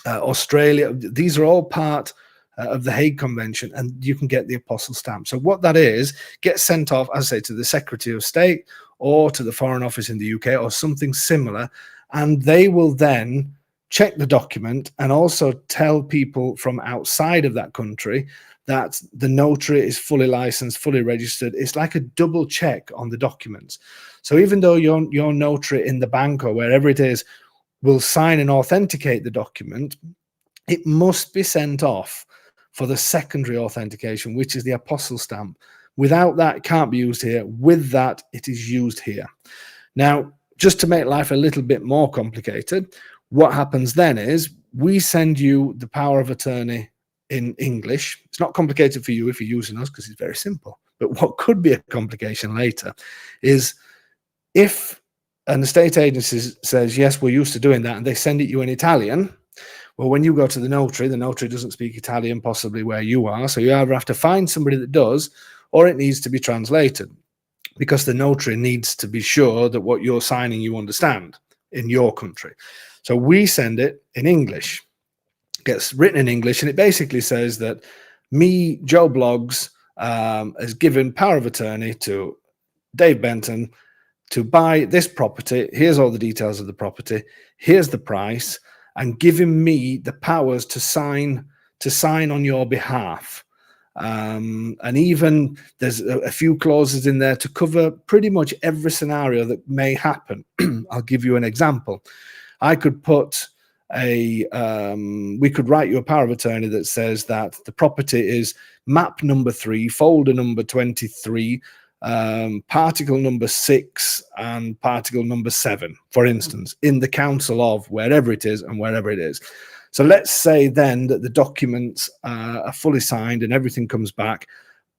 Australia, these are all part of the Hague Convention, and you can get the apostle stamp. So what that is, gets sent off, as I say, to the Secretary of State or to the Foreign Office in the UK or something similar, and they will then check the document and also tell people from outside of that country that the notary is fully licensed, fully registered. It's like a double check on the documents. So even though your notary in the bank or wherever it is will sign and authenticate the document, it must be sent off for the secondary authentication, which is the apostle stamp. Without that, it can't be used here. With that, it is used here. Now, just to make life a little bit more complicated, what happens then is we send you the power of attorney in English. It's not complicated for you if you're using us, because it's very simple. But what could be a complication later is if an estate agency says, yes, we're used to doing that, and they send it you in Italian. Well, when you go to the notary doesn't speak Italian, possibly where you are. So you either have to find somebody that does, or it needs to be translated, because the notary needs to be sure that what you're signing you understand in your country. So we send it in English. It gets written in English, and it basically says that me, Joe Bloggs, has given power of attorney to Dave Benton to buy this property. Here's all the details of the property. Here's the price, and giving me the powers to sign on your behalf. And even there's a few clauses in there to cover pretty much every scenario that may happen. I'll give you an example. I could put we could write you a power of attorney that says that the property is map number 3, folder number 23, particle number 6 and particle number 7, for instance, in the council of wherever it is and wherever it is. So let's say then that the documents are fully signed and everything comes back,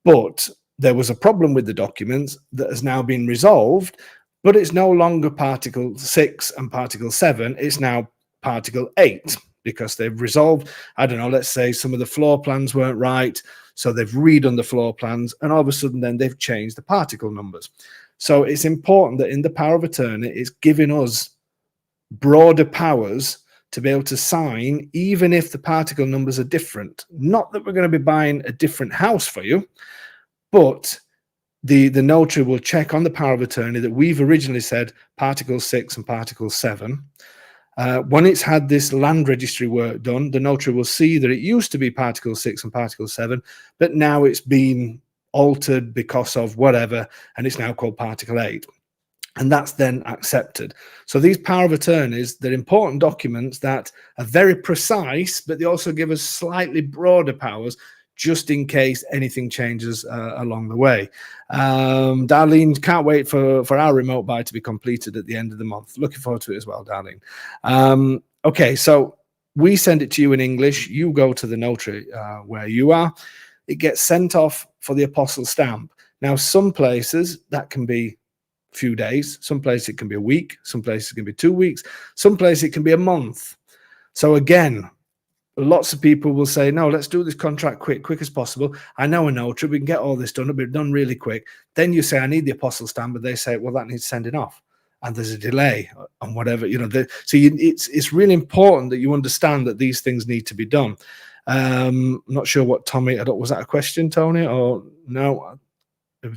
but there was a problem with the documents that has now been resolved, but it's no longer particle 6 and particle 7, it's now particle 8, because they've resolved, I don't know, let's say some of the floor plans weren't right, so they've redone the floor plans, and all of a sudden then they've changed the particle numbers. So it's important that in the power of attorney, it's giving us broader powers to be able to sign, even if the particle numbers are different. Not that we're going to be buying a different house for you, but the notary will check on the power of attorney that we've originally said particle 6 and particle 7. When it's had this land registry work done, the notary will see that it used to be particle 6 and particle 7, but now it's been altered because of whatever, and it's now called particle 8. And that's then accepted. So these power of attorneys, they're important documents that are very precise, but they also give us slightly broader powers just in case anything changes along the way. Darlene, can't wait for our remote buy to be completed at the end of the month. Looking forward to it as well, Darlene. Okay, so we send it to you in English. You go to the notary where you are. It gets sent off for the apostle stamp. Now, some places that can be few days, some places it can be a week, some places it can be 2 weeks, some places it can be a month. So again, lots of people will say, no, let's do this contract quick as possible. I know a notary, we can get all this done, it'll be done really quick. Then you say, I need the apostle stamp, but they say, well, that needs sending off, and there's a delay on whatever, you know. It's really important that you understand that these things need to be done. I'm not sure what Tommy, was that a question, Tony, or no?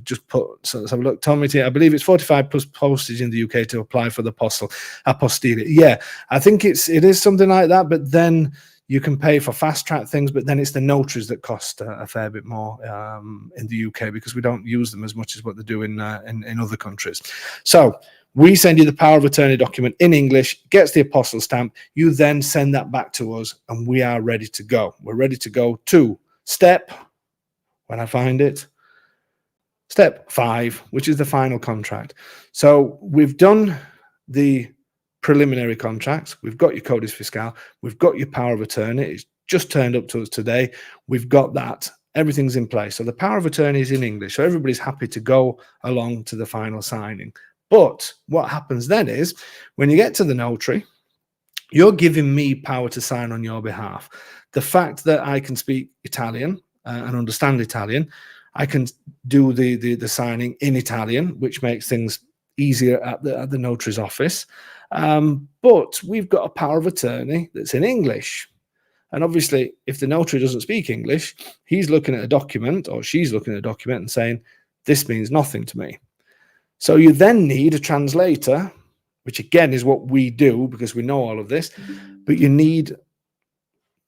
Just put, so let's have a look. Tommy, I believe it's 45 plus postage in the UK to apply for the apostille. Yeah, I think it is something like that, but then you can pay for fast track things, but then it's the notaries that cost a fair bit more in the UK, because we don't use them as much as what they do in other countries. So we send you the power of attorney document in English, gets the apostle stamp. You then send that back to us, and we are ready to go. We're ready to go to step, when I find it, Step 5, which is the final contract. So we've done the preliminary contracts. We've got your codis fiscal. We've got your power of attorney. It's just turned up to us today. We've got that. Everything's in place. So the power of attorney is in English. So everybody's happy to go along to the final signing. But what happens then is when you get to the notary, you're giving me power to sign on your behalf. The fact that I can speak Italian and understand Italian, I can do the signing in Italian, which makes things easier at the notary's office. But we've got a power of attorney that's in English. And obviously, if the notary doesn't speak English, he's looking at a document or she's looking at a document and saying, this means nothing to me. So you then need a translator, which again is what we do because we know all of this, but you need,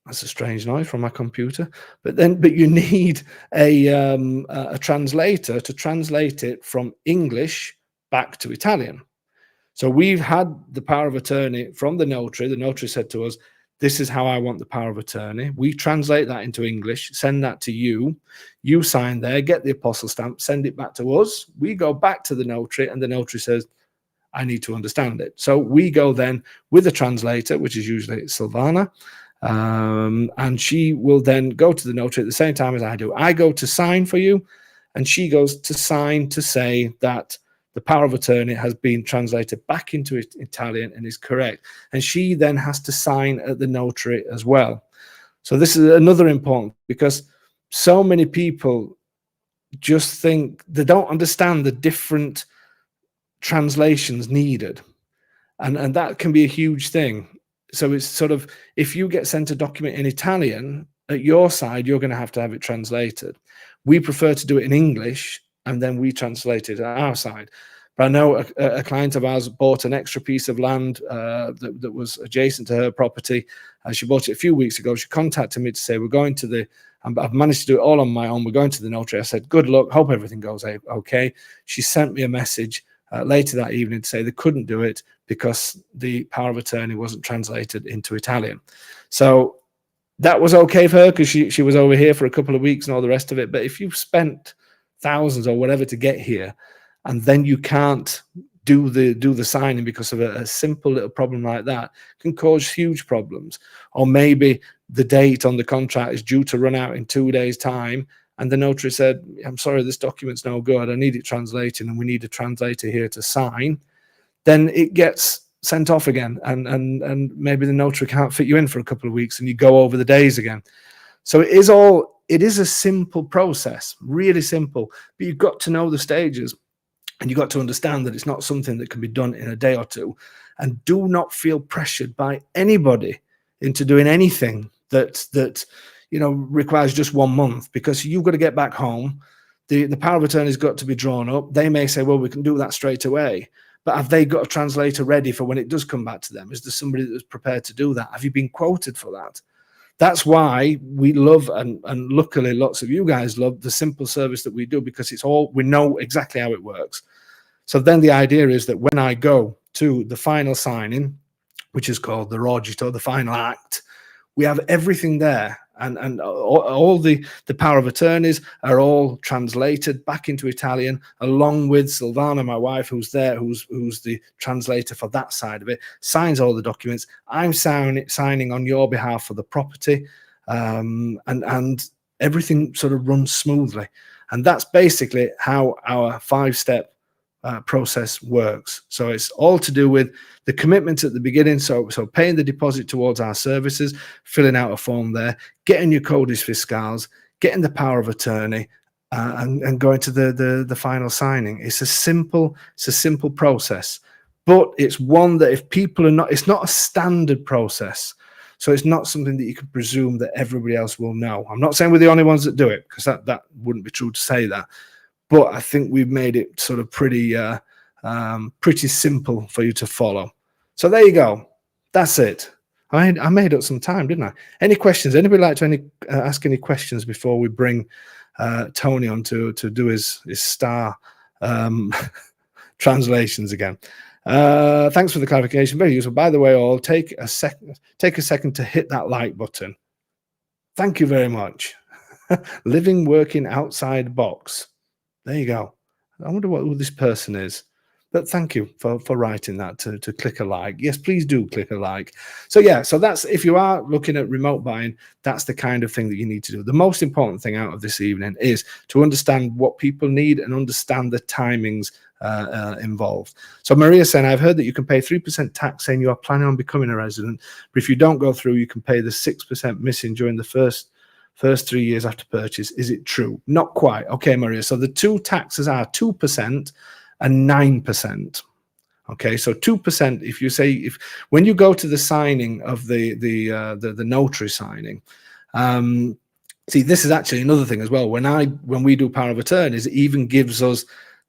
that's a strange noise from my computer, but you need a translator to translate it from English back to Italian. So we've had the power of attorney from the notary. The notary said to us, this is how I want the power of attorney. We translate that into English, send that to you. You sign there, get the apostle stamp, send it back to us. We go back to the notary and the notary says, I need to understand it. So we go then with a translator, which is usually Silvana, and she will then go to the notary at the same time as I do. I go to sign for you, and she goes to sign to say that the power of attorney has been translated back into Italian and is correct. And she then has to sign at the notary as well. So this is another important, because so many people just think they don't understand the different translations needed. And that can be a huge thing. So it's sort of, if you get sent a document in Italian, at your side, you're going to have it translated. We prefer to do it in English, and then we translate it at our side. But I know a client of ours bought an extra piece of land that was adjacent to her property. She bought it a few weeks ago. She contacted me to say, we're going to the, I've managed to do it all on my own. We're going to the notary. I said, good luck. Hope everything goes okay. She sent me a message later that evening to say they couldn't do it because the power of attorney wasn't translated into Italian. So that was okay for her because she was over here for a couple of weeks and all the rest of it. But if you've spent thousands or whatever to get here, and then you can't do the signing because of a simple little problem like that, can cause huge problems. Or maybe the date on the contract is due to run out in 2 days' time, and the notary said, I'm sorry, this document's no good. I need it translated, and we need a translator here to sign. Then it gets sent off again, and maybe the notary can't fit you in for a couple of weeks, and you go over the days again. So it is a simple process, really simple, but you've got to know the stages, and you've got to understand that it's not something that can be done in a day or two. And do not feel pressured by anybody into doing anything that requires just 1 month, because you've got to get back home. The power of attorney's got to be drawn up. They may say, well, we can do that straight away. But have they got a translator ready for when it does come back to them? Is there somebody that's prepared to do that? Have you been quoted for that? That's why we love, and luckily lots of you guys love, the simple service that we do, because it's all, we know exactly how it works. So then the idea is that when I go to the final signing, which is called the rogito, the final act, we have everything there. And all the power of attorneys are all translated back into Italian, along with Silvana, my wife, who's there, who's the translator for that side of it, signs all the documents. I'm signing on your behalf for the property, and everything sort of runs smoothly. And that's basically how our 5-step process works. So it's all to do with the commitment at the beginning. So paying the deposit towards our services, filling out a form there, getting your codis fiscals, getting the power of attorney, and going to the final signing. It's a simple process, but it's one that if people are not, it's not a standard process. So it's not something that you can presume that everybody else will know. I'm not saying we're the only ones that do it, because that wouldn't be true to say that. But I think we've made it sort of pretty simple for you to follow. So there you go. That's it. I made up some time, didn't I? Any questions? Anybody like to ask any questions before we bring Tony on to do his star translations again? Thanks for the clarification. Very useful. By the way, all, take a second to hit that like button. Thank you very much. Living, working outside box. There you go. I wonder who this person is. But thank you for writing that, to click a like. Yes, please do click a like. So yeah, so that's, if you are looking at remote buying, that's the kind of thing that you need to do. The most important thing out of this evening is to understand what people need and understand the timings involved. So Maria saying, I've heard that you can pay 3% tax saying you are planning on becoming a resident, but if you don't go through, you can pay the 6% missing during the first 3 years after purchase. Is it true? Not quite. Okay, Maria. So the two taxes are 2% and 9%. Okay, so 2%. If you say, when you go to the signing of the notary signing, see, this is actually another thing as well. When we do power of attorneys, it even gives us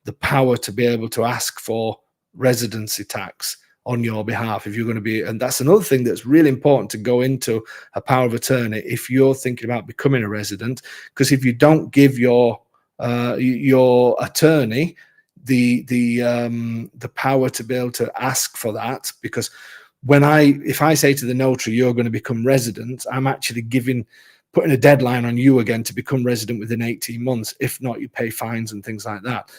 the power to be able to ask for residency tax on your behalf if you're going to be, and that's another thing that's really important to go into a power of attorney if you're thinking about becoming a resident, because if you don't give your attorney the power to be able to ask for that, because if I say to the notary you're going to become resident, I'm actually putting a deadline on you again to become resident within 18 months. If not, you pay fines and things like that.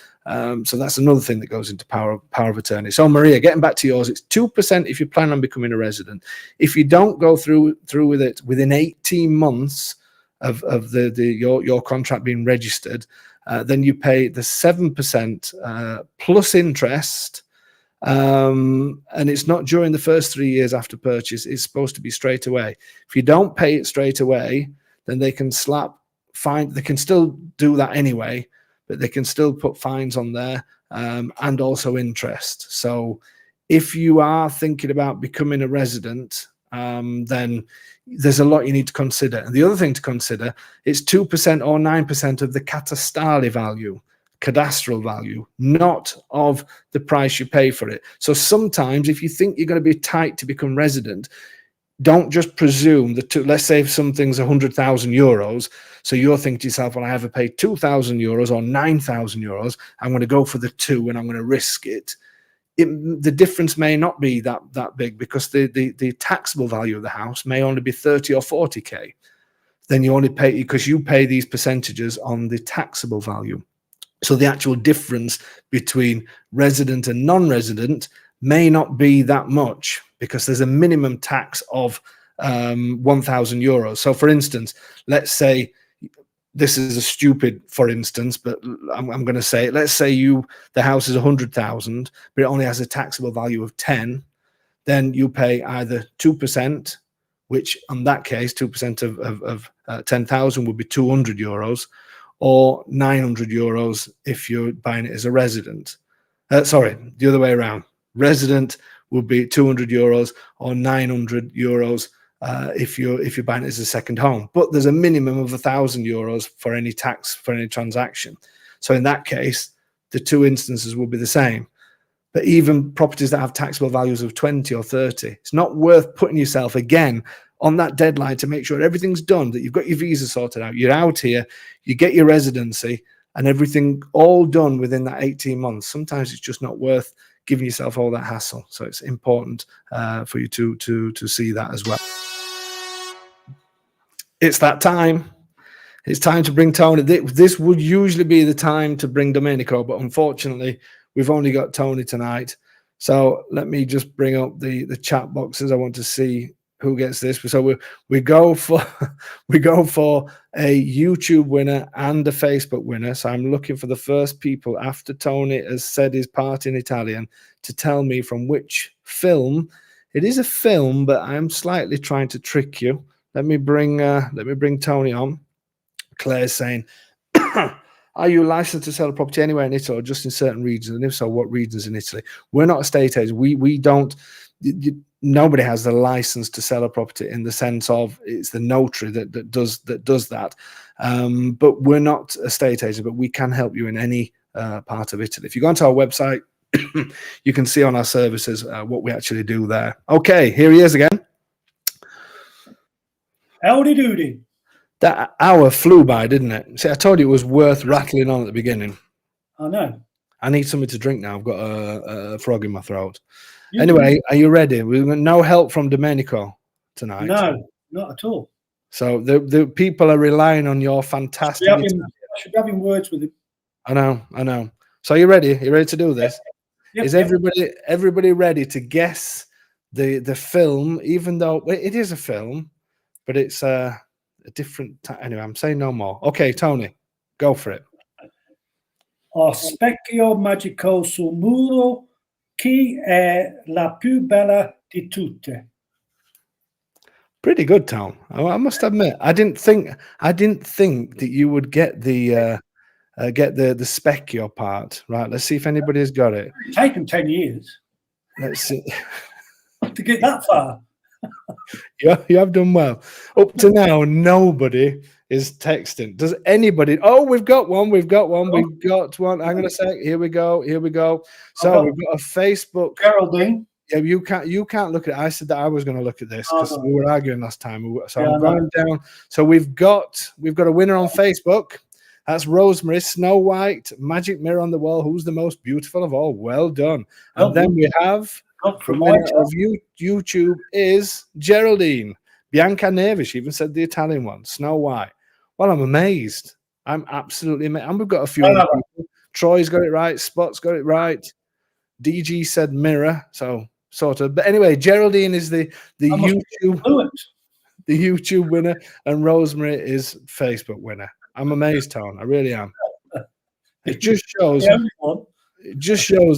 So that's another thing that goes into power of attorney. So Maria, getting back to yours, it's 2% if you plan on becoming a resident. If you don't go through with it within 18 months of your contract being registered, then you pay the 7% plus interest. And it's not during the first 3 years after purchase. It's supposed to be straight away. If you don't pay it straight away, then they can fine. They can still do that anyway, but they can still put fines on there, and also interest. So if you are thinking about becoming a resident, then there's a lot you need to consider. And the other thing to consider, it's 2% or 9% of the catastale value, cadastral value, not of the price you pay for it. So sometimes if you think you're going to be tight to become resident, don't just presume that, let's say if something's 100,000 euros, so you're thinking to yourself, well, I either pay 2,000 euros or 9,000 euros, I'm going to go for the 2 and I'm going to risk it. The difference may not be that big, because the taxable value of the house may only be 30 or 40k. Then you only pay, because you pay these percentages on the taxable value. So the actual difference between resident and non-resident may not be that much, because there's a minimum tax of 1,000 euros. So for instance, let's say, this is a stupid for instance, but I'm going to say it. Let's say the house is 100,000, but it only has a taxable value of 10. Then you pay either 2%, which on that case, 2% of 10,000 would be 200 euros, or 900 euros if you're buying it as a resident. Sorry, the other way around. Resident would be 200 euros or 900 euros if you're buying it as a second home. But there's a minimum of 1,000 euros for any tax for any transaction. So in that case, the two instances will be the same. But even properties that have taxable values of 20 or 30, it's not worth putting yourself again on that deadline to make sure everything's done, that you've got your visa sorted out, you're out here, you get your residency, and everything all done within that 18 months. Sometimes it's just not worth giving yourself all that hassle. So it's important for you to see that as well. It's that time. It's time to bring Tony. This would usually be the time to bring Domenico, but unfortunately, we've only got Tony tonight. So let me just bring up the chat boxes. I want to see who gets this. So we go for a YouTube winner and a Facebook winner. So I'm looking for the first people after Tony has said his part in Italian to tell me from which film. It is a film, but I'm slightly trying to trick you. Let me bring Tony on. Claire's saying, are you licensed to sell a property anywhere in Italy or just in certain regions? And if so, what regions in Italy? We're not estate agents. We don't, nobody has the license to sell a property in the sense of it's the notary that does that. But we're not estate agents, but we can help you in any part of Italy. If you go onto our website, you can see on our services what we actually do there. Okay, here he is again. Howdy doody. That hour flew by, didn't it? See, I told you it was worth rattling on at the beginning. I know. I need something to drink now. I've got a frog in my throat. Anyway, are you ready? We've got no help from Domenico tonight. No, not at all. So the people are relying on your fantastic. I should be having words with him. I know. So you ready? You ready to do this? Yep, Is yep. everybody ready to guess the film? Even though it is a film, but it's a different. Anyway, I'm saying no more. Okay, Tony, go for it. Ho specchio magico sul muro. Chi è la più bella di tutte? Pretty good, Tom. I must admit, I didn't think that you would get the specchio part. Right. Let's see if anybody's got it. It's taken 10 years Let's see. to get that far. You have done well. Up to now, nobody is texting. Does anybody? Oh, we've got one. We've got one. Hang on a sec. Here we go. So we've got a Facebook. Geraldine. Yeah, you can't look at it. I said that I was going to look at this because we were arguing last time. So Yeah, I'm going down. So we've got a winner on Facebook. That's Rosemary, Snow White, Magic Mirror on the Wall. Who's the most beautiful of all? Well done. And then we have the winner of YouTube is Geraldine. Bianca Neve. She even said the Italian one. Snow White. Well, I'm amazed. I'm absolutely amazed. And we've got a few other people. Troy's got it right. Spot's got it right. DG said mirror. So sort of. But anyway, Geraldine is the YouTube winner, and Rosemary is Facebook winner. I'm amazed, Tone. I really am. It just shows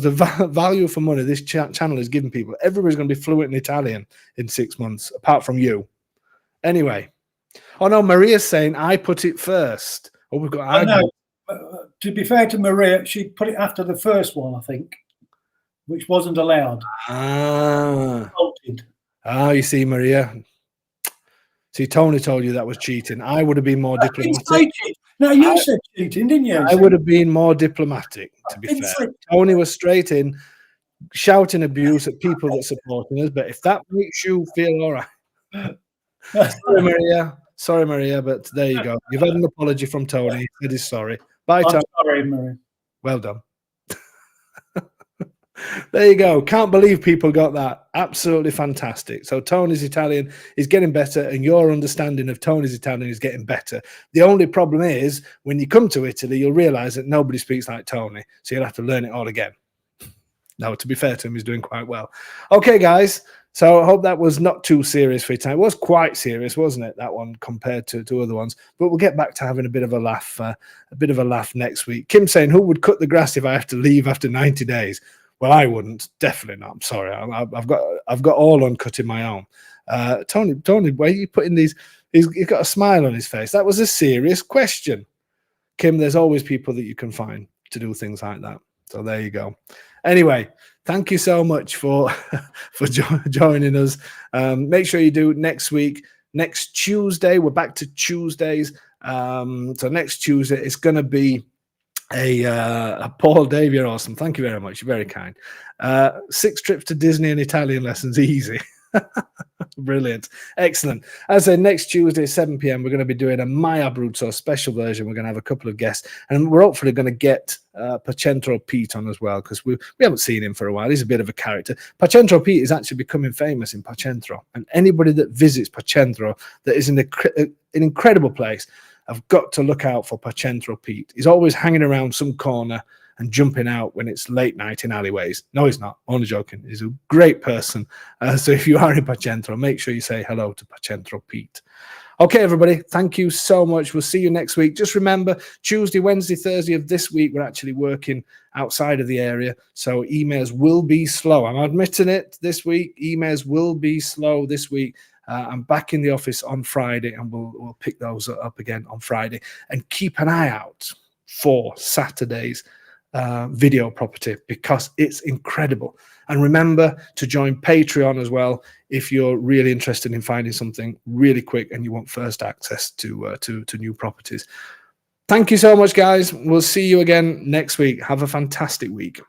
the value for money this channel is giving people. Everybody's going to be fluent in Italian in 6 months, apart from you. Anyway. Oh, no, Maria's saying I put it first. Oh, we've got no. To be fair to Maria, she put it after the first one, I think, which wasn't allowed. You see, Maria. See, Tony told you that was cheating. I would have been more diplomatic. No, you said cheating, didn't you? I would have been more diplomatic, to be fair. Tony was straight in, shouting abuse at people that supporting us. But if that makes you feel all right. Sorry, Maria, but there you go. You've had an apology from Tony. He said he's sorry. Bye, Tony. Sorry, Maria. Well done. There you go. Can't believe people got that. Absolutely fantastic. So Tony's Italian is getting better, and your understanding of Tony's Italian is getting better. The only problem is when you come to Italy, you'll realize that nobody speaks like Tony, so you'll have to learn it all again. No, to be fair to him, he's doing quite well. Okay, guys. So I hope that was not too serious for you tonight. It was quite serious, wasn't it, that one, compared to other ones? But we'll get back to having a bit of a laugh next week. Kim saying, who would cut the grass if I have to leave after 90 days? Well, I wouldn't. Definitely not. I'm sorry. I've got all uncut in my own. Tony, why are you putting these? He's got a smile on his face. That was a serious question. Kim, there's always people that you can find to do things like that. So there you go. Anyway, thank you so much for joining us. Make sure you do next week. Next Tuesday, we're back to Tuesdays. So next Tuesday, it's going to be a Paul Dave. You're awesome. Thank you very much. You're very kind. 6 trips to Disney and Italian lessons. Easy. Brilliant. Excellent. As I say, next Tuesday, 7 p.m., we're going to be doing a My Abruzzo special version. We're going to have a couple of guests, and we're hopefully going to get Pacentro Pete on as well, because we haven't seen him for a while. He's a bit of a character. Pacentro Pete is actually becoming famous in Pacentro, and anybody that visits Pacentro that is in an incredible place, I've got to look out for Pacentro Pete. He's always hanging around some corner and jumping out when it's late night in alleyways. No, he's not. Only joking. He's a great person. So if you are in Pacentro, make sure you say hello to Pacentro Pete. Okay, everybody. Thank you so much. We'll see you next week. Just remember, Tuesday, Wednesday, Thursday of this week, we're actually working outside of the area. So emails will be slow. I'm admitting it this week. Emails will be slow this week. I'm back in the office on Friday, and we'll pick those up again on Friday. And keep an eye out for Saturday's video property, because it's incredible. And remember to join Patreon as well if you're really interested in finding something really quick and you want first access to new properties. Thank you so much, guys. We'll see you again next week. Have a fantastic week.